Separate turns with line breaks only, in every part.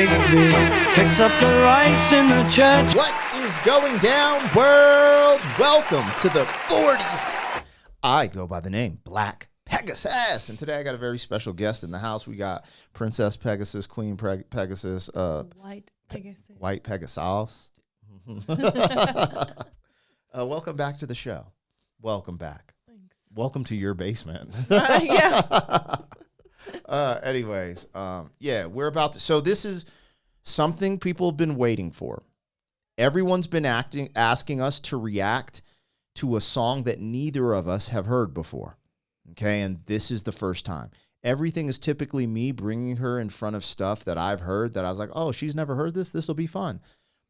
Rigby picks up the rice in the church.
What is going down, world? Welcome to the 40s. I go by the name Black Pegasus, and today I got a very special guest in the house. We got Princess Pegasus, Queen Pegasus,
White Pegasus.
White Pegasus. Welcome back to the show. Welcome back.
Thanks.
Welcome to your basement.
Yeah.
Anyways, we're about to. So this is something people have been waiting for. Everyone's been asking us to react to a song that neither of us have heard before. Okay, and this is the first time. Everything is typically me bringing her in front of stuff that I've heard that I was like, oh, she's never heard this. This will be fun.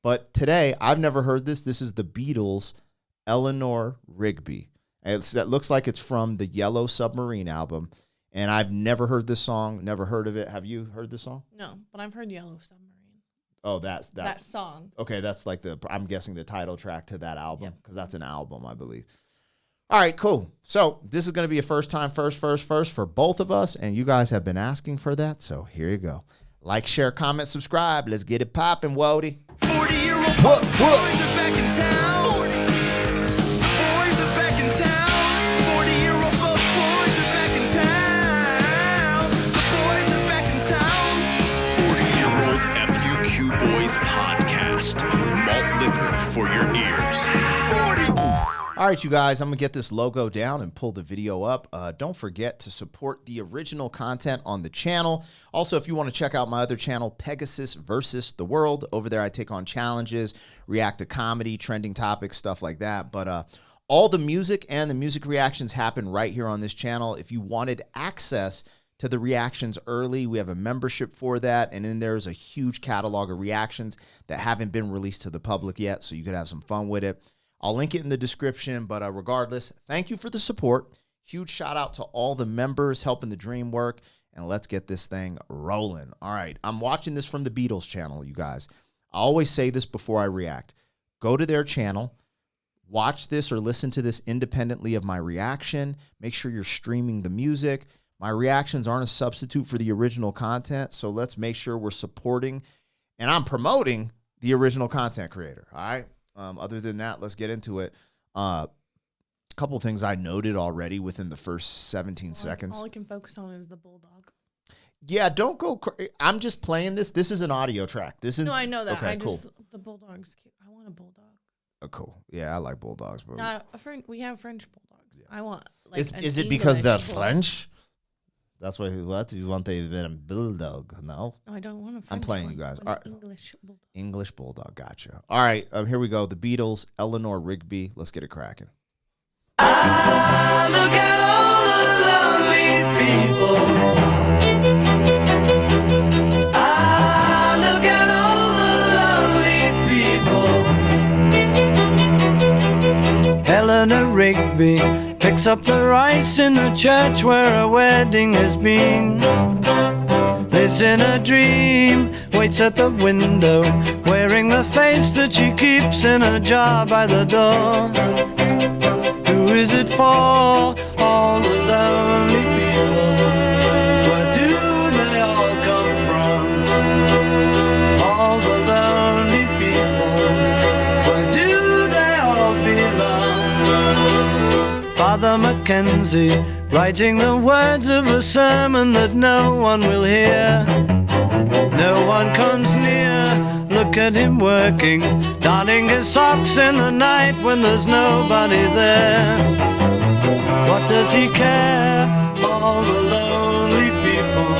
But today, I've never heard this. This is the Beatles' Eleanor Rigby. That looks like it's from the Yellow Submarine album. And I've never heard this song, never heard of it. Have you heard this song?
No, but I've heard Yellow Submarine.
Oh, that's
that song.
Okay, that's like I'm guessing the title track to that album, because that's an album, I believe. All right, cool. So this is going to be a first for both of us, and you guys have been asking for that, so here you go. Like, share, comment, subscribe. Let's get it popping, Wody.
40-year-old boys are back in town. 40. The boys are back in town. 40-year-old boys are back in town. The boys are back in town. 40-year-old FUQ Boys Podcast. Malt liquor for your ears. 40.
All right, you guys, I'm going to get this logo down and pull the video up. Don't forget to support the original content on the channel. Also, if you want to check out my other channel, Pegasus versus the World, over there I take on challenges, react to comedy, trending topics, stuff like that. But all the music and the music reactions happen right here on this channel. If you wanted access to the reactions early, we have a membership for that. And then there's a huge catalog of reactions that haven't been released to the public yet, so you could have some fun with it. I'll link it in the description, but regardless, thank you for the support. Huge shout out to all the members helping the dream work, and let's get this thing rolling. All right, I'm watching this from the Beatles channel, you guys. I always say this before I react. Go to their channel, watch this or listen to this independently of my reaction. Make sure you're streaming the music. My reactions aren't a substitute for the original content, so let's make sure we're supporting, and I'm promoting the original content creator, all right? Other than that, let's get into it. A couple of things I noted already within the first 17 seconds.
All I can focus on is the bulldog.
Yeah, don't go. I'm just playing this. This is an audio track. This is
No, I know that.
Okay, cool.
The bulldog's cute. I want a bulldog.
Cool. Yeah, I like bulldogs, bro.
Not a French. We have French bulldogs. Yeah. I want. Like,
is it because they're French? That's why you want a bulldog. No,
I don't want a French
I'm playing
one.
you guys.
I
All
want
right.
English bulldog.
English bulldog. Gotcha. All right. Here we go. The Beatles, Eleanor Rigby. Let's get it cracking.
Look at all the lonely people. Look at all the lonely people. Eleanor Rigby picks up the rice in the church where a wedding has been. Lives in a dream, waits at the window, wearing the face that she keeps in a jar by the door. Who is it for? All the lonely people. Where do they all come from? All the lonely people. Where do they all belong? Father Mackenzie, writing the words of a sermon that no one will hear. No one comes near. Look at him working, darning his socks in the night when there's nobody there. What does he care? All the lonely people.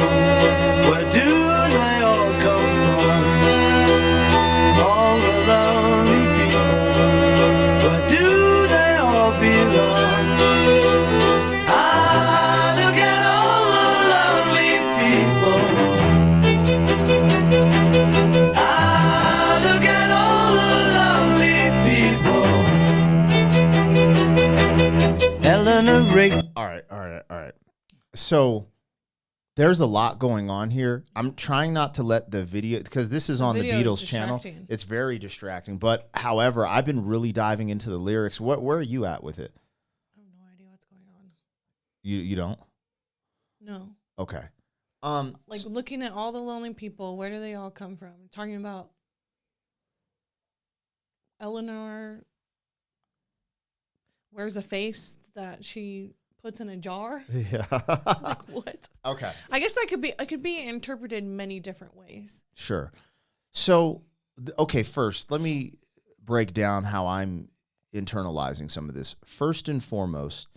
Where do they all come from? All the lonely people. Where do they all belong? Look at all the lonely people. Look at all the lonely people. Eleanor Rigby.
All right. So there's a lot going on here. I'm trying not to let the video, because this is on the
video is
Beatles channel.
distracting.
It's very distracting. But however, I've been really diving into the lyrics. Where are you at with it?
I have no idea what's going on.
You don't?
No.
Okay.
Like looking at all the lonely people, where do they all come from? Talking about Eleanor wears a face that she puts in a jar.
Yeah.
Like what?
Okay.
I guess it could be interpreted many different ways.
Sure. So, okay, first, let me break down how I'm internalizing some of this. First and foremost,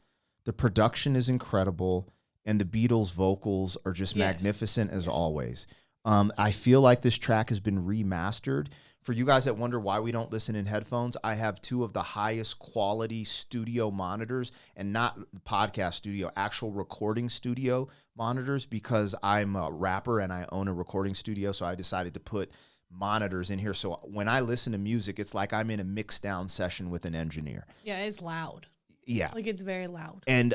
the production is incredible, and the Beatles' vocals are just magnificent as always. I feel like this track has been remastered. For you guys that wonder why we don't listen in headphones, I have two of the highest quality studio monitors, and not podcast studio, actual recording studio monitors, because I'm a rapper and I own a recording studio, so I decided to put monitors in here. So when I listen to music, it's like I'm in a mix down session with an engineer.
Yeah, it's loud.
Yeah.
Like it's very loud.
And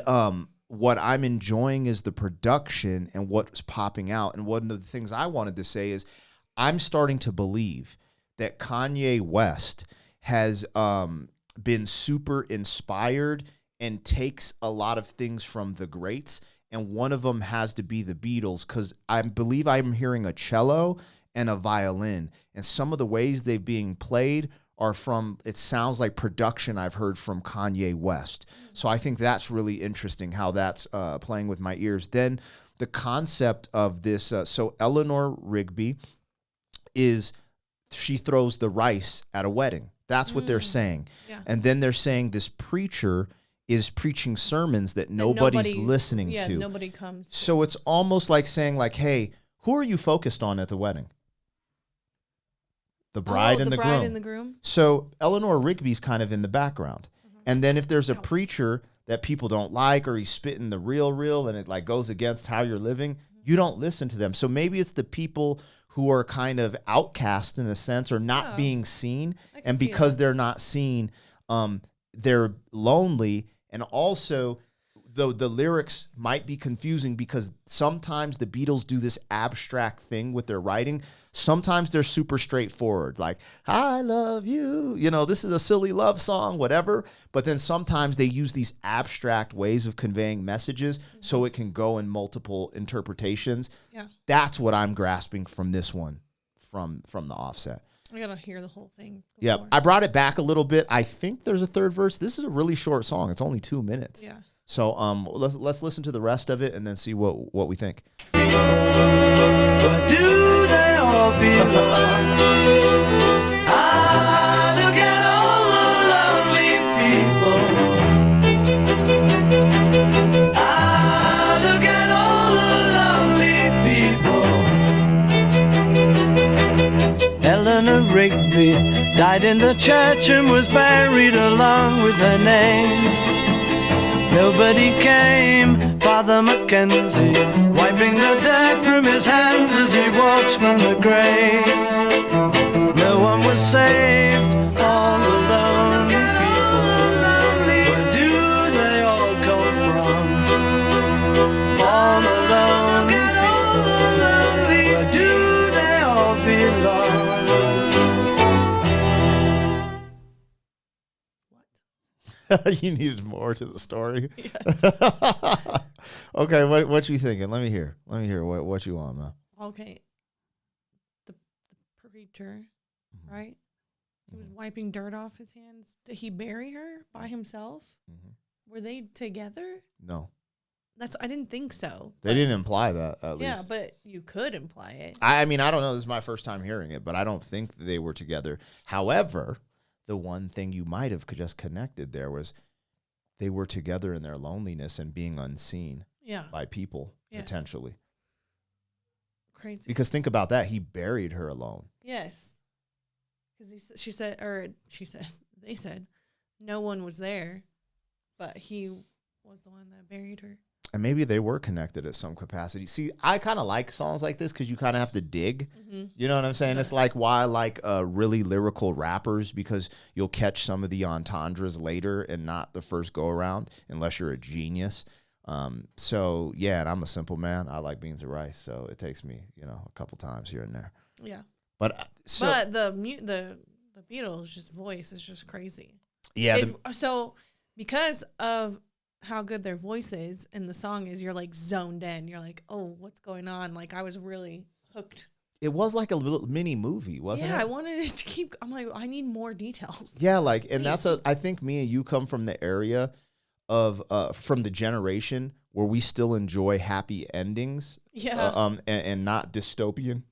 what I'm enjoying is the production and what's popping out. And one of the things I wanted to say is I'm starting to believe that Kanye West has been super inspired and takes a lot of things from the greats. And one of them has to be the Beatles, because I believe I'm hearing a cello and a violin. And some of the ways they're being played are from, it sounds like production I've heard from Kanye West. So I think that's really interesting how that's playing with my ears. Then the concept of this, so Eleanor Rigby she throws the rice at a wedding. That's what they're saying.
Yeah.
And then they're saying this preacher is preaching sermons that nobody's listening to.
Yeah, nobody comes.
So it's almost like saying, like, hey, who are you focused on at the wedding? The bride and the groom.
And the groom.
So Eleanor Rigby's kind of in the background. And then if there's a preacher that people don't like, or he's spitting the real, and it like goes against how you're living, you don't listen to them. So maybe it's the people who are kind of outcast in a sense, or not being seen. And because they're not seen, they're lonely. And also, though the lyrics might be confusing, because sometimes the Beatles do this abstract thing with their writing. Sometimes they're super straightforward, like, I love you, this is a silly love song, whatever. But then sometimes they use these abstract ways of conveying messages so it can go in multiple interpretations.
Yeah.
That's what I'm grasping from this one, from the offset.
I gotta hear the whole thing.
Yeah, I brought it back a little bit. I think there's a third verse. This is a really short song. It's only 2 minutes.
Yeah.
So let's listen to the rest of it and then see what we think.
Where do they all belong? Ah, look at all the lonely people. Ah, look at all the lonely people. Eleanor Rigby died in the church and was buried along with her name. Nobody came, Father Mackenzie, wiping the dirt from his hands as he walks from the grave. No one was saved, all alone people. Where do they all come from? All alone people. Where do they all belong?
You needed more to the story. Yes. Okay, what you thinking? Let me hear what you want, man.
Okay. The preacher, right? He was wiping dirt off his hands. Did he bury her by himself? Were they together?
No.
I didn't think so.
They didn't imply that, at least.
Yeah, but you could imply it.
I mean, I don't know. This is my first time hearing it, but I don't think they were together. However, the one thing you might have just connected there was they were together in their loneliness and being unseen by people, potentially.
Crazy.
Because think about that. He buried her alone.
Yes. Because they said no one was there, but he was the one that buried her.
And maybe they were connected at some capacity. See, I kind of like songs like this because you kind of have to dig. You know what I'm saying? It's like why I like really lyrical rappers, because you'll catch some of the entendres later and not the first go around unless you're a genius. So, yeah, and I'm a simple man. I like beans and rice, so it takes me, a couple times here and there.
Yeah.
But
the Beatles' voice is just crazy.
Yeah.
So because of how good their voice is and the song is, you're like zoned in. You're like, oh, what's going on? Like I was really hooked.
It was like a little mini movie, wasn't it?
Yeah, I wanted it to keep. I'm like, I need more details.
Yeah, like, and I think me and you come from the area of, from the generation where we still enjoy happy endings.
Yeah.
And not dystopian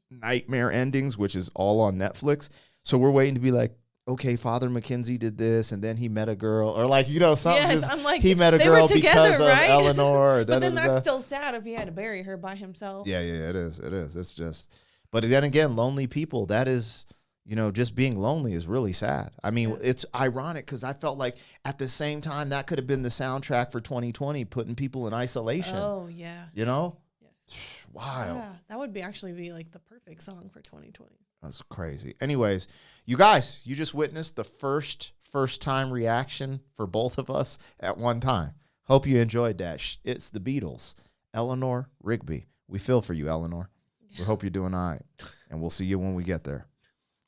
nightmare endings, which is all on Netflix. So we're waiting to be like, okay, Father Mackenzie did this, and then he met a girl, or like, you know, something.
Yes, I'm like,
he met a
they were
girl
together,
because of
right?
Eleanor. Or
But then that's still sad if he had to bury her by himself.
Yeah, it is. It's just, but then again, lonely people, that is, you know, just being lonely is really sad. I mean, it's ironic because I felt like at the same time that could have been the soundtrack for 2020, putting people in isolation.
Oh, yeah.
You know?
Yes.
Wild.
Yeah, that would actually be like the perfect song for 2020.
That's crazy. Anyways, you guys, you just witnessed the first time reaction for both of us at one time. Hope you enjoyed that. It's the Beatles. Eleanor Rigby. We feel for you, Eleanor. We hope you're doing all right. And we'll see you when we get there.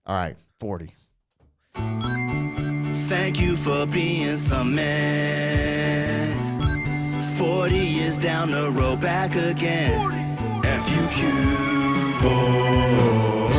All right, 40.
Thank you for being some man. 40 years down the road, back again. FUQ boy.